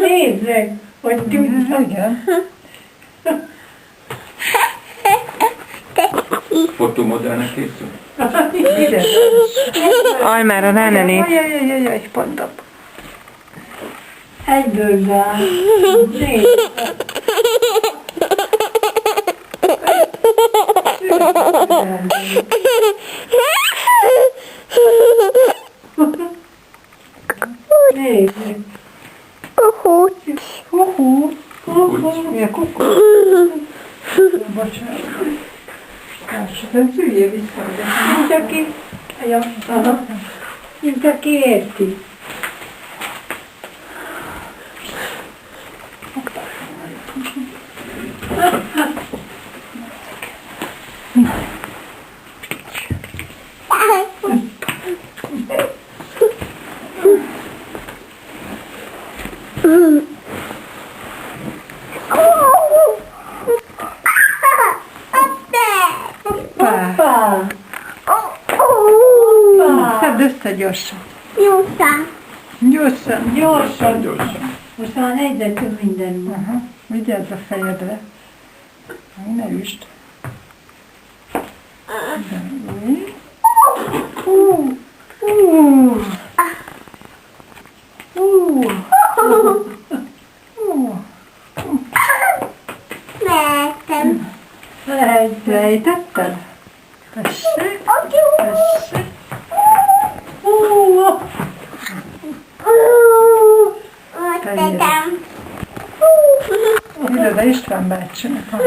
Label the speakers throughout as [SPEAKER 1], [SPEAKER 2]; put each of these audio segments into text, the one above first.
[SPEAKER 1] Nézd meg, hogy tudja.
[SPEAKER 2] Igen.
[SPEAKER 3] Fotomodellnek készül?
[SPEAKER 2] Ide.
[SPEAKER 4] Almára rá ne lép.
[SPEAKER 2] Jaj, pont abba.
[SPEAKER 1] Egyből rá. Nézd. Nézd.
[SPEAKER 2] Milyen kuku? Bocsánat. Nem szülje vissza.
[SPEAKER 1] Mint aki... Ja, aha. Mint aki érti. Hoppá!
[SPEAKER 2] Szedd össze gyorsan.
[SPEAKER 1] Gyorsan.
[SPEAKER 3] Gyorsan.
[SPEAKER 1] Most már egyre több minden van.
[SPEAKER 2] Aha. Vigyázz a fejedre. Ne üsd. Lejtetted? Tessék? Tessék? Ide, de István bácsinak van.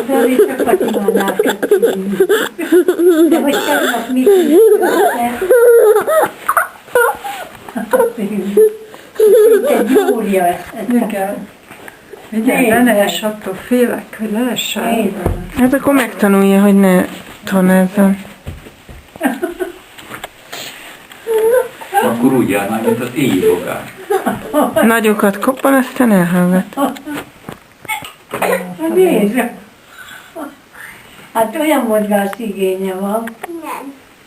[SPEAKER 1] De még csak Fatimánál kezdődünk. De hogy tegnap mit tűzte? Te gyúrja ezt.
[SPEAKER 2] Igen. Vigyázz, le ne ess, attól félek, hogy le essel.
[SPEAKER 4] Hát akkor megtanulja, hogy ne tornázzon.
[SPEAKER 3] Akkor úgy jár már, mint az éjjogás.
[SPEAKER 4] Nagyokat koppan, aztán elhallgat.
[SPEAKER 1] Nézd! Hát olyan mozgásigénye van.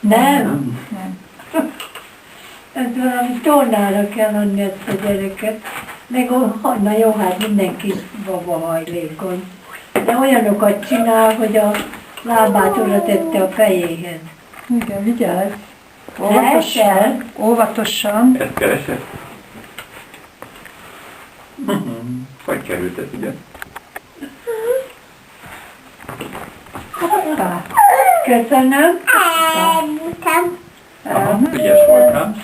[SPEAKER 1] Nem? Ez valami tornára kell adni ezt a gyereket. Meg na jó, hát mindenki babahajlékony. De olyanokat csinál, hogy a lábát oda tette a fejéhez.
[SPEAKER 2] Igen, vigyázz.
[SPEAKER 1] Leesel?
[SPEAKER 2] Óvatosan.
[SPEAKER 3] Ezt keresed? Hogy került ez ugye?
[SPEAKER 2] Hoppá.
[SPEAKER 1] Köszönöm.
[SPEAKER 3] Ügyes voltál.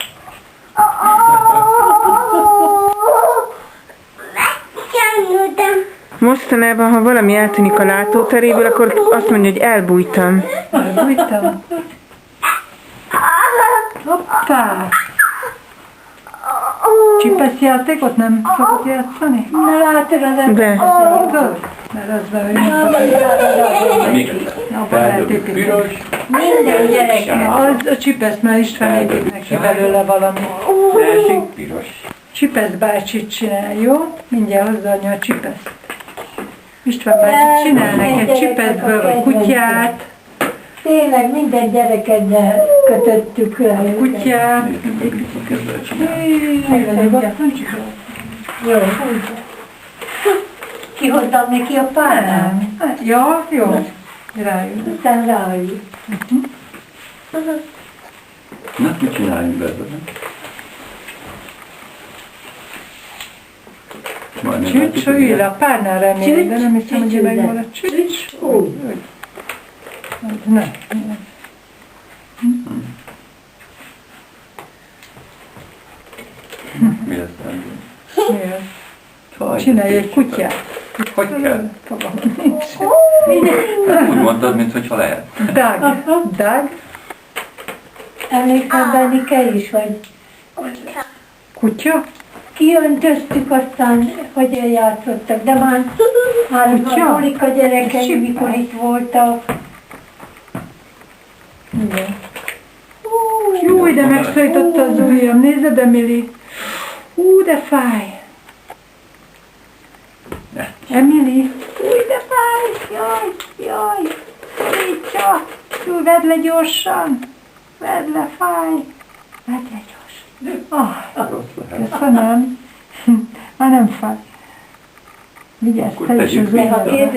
[SPEAKER 4] Mostanában, ha valami eltűnik a látóteréből, akkor azt mondja, hogy elbújtam.
[SPEAKER 2] Elbújtam. Hoppá. Csipesz játékot nem szokott játszani?
[SPEAKER 1] Na látod az ember.
[SPEAKER 4] De.
[SPEAKER 2] Tudod? Mert az be, hogy nem
[SPEAKER 3] Még egyszer.
[SPEAKER 2] abban lehet építeni.
[SPEAKER 3] Piros.
[SPEAKER 1] Minden gyerek.
[SPEAKER 2] Az a Csipesz, mert István épít neki belőle valami.
[SPEAKER 3] Másik piros.
[SPEAKER 2] Csipesz bácsit csinál, jó? Mindjárt hozzáadja a Csipeszt. István bácsit csinál neki Csipeszből, vagy kutyát.
[SPEAKER 1] Tényleg minden gyerekedre kötöttük le.
[SPEAKER 2] Kutyát.
[SPEAKER 3] Mit kezdve csinálni?
[SPEAKER 1] Jó, kihozzam neki a párnát,
[SPEAKER 2] Ja, jó. Rájön.
[SPEAKER 1] aztán rájut.
[SPEAKER 3] Na, mit csináljunk belőle?
[SPEAKER 2] Csücs, ülj le, a párnál remélem, de nem hiszem, hogy ő megvan a csücs. Ne.
[SPEAKER 3] Mi lesz rá?
[SPEAKER 2] Miért? Csinálj egy kutyát.
[SPEAKER 3] Hogy kell?
[SPEAKER 2] Fogalmam nincs.
[SPEAKER 3] Úgy mondtad, mintha lehet.
[SPEAKER 2] Dag. Dag.
[SPEAKER 1] Emlékszel Bennike is, hogy
[SPEAKER 2] Kutya.
[SPEAKER 1] kiöntöztük, aztán hogy eljátszottak, de már
[SPEAKER 2] Kutya?
[SPEAKER 1] a Molika gyerekei,
[SPEAKER 2] Kicsi.
[SPEAKER 1] mikor itt voltak.
[SPEAKER 2] Igen. Jó, de megszólította az ujjam. Nézed, Emily. De fáj.
[SPEAKER 3] Ne.
[SPEAKER 2] Emily. De fáj. Jaj. Szorítsa. Vedd le gyorsan. Vedd le, fáj. Várjál gyors.
[SPEAKER 3] Rossz lehet.
[SPEAKER 2] Köszönöm. Már nem fáj. Vigyázz,
[SPEAKER 3] Akkor
[SPEAKER 2] te is
[SPEAKER 3] tegyük
[SPEAKER 2] az
[SPEAKER 3] vissza.
[SPEAKER 2] ujjadat.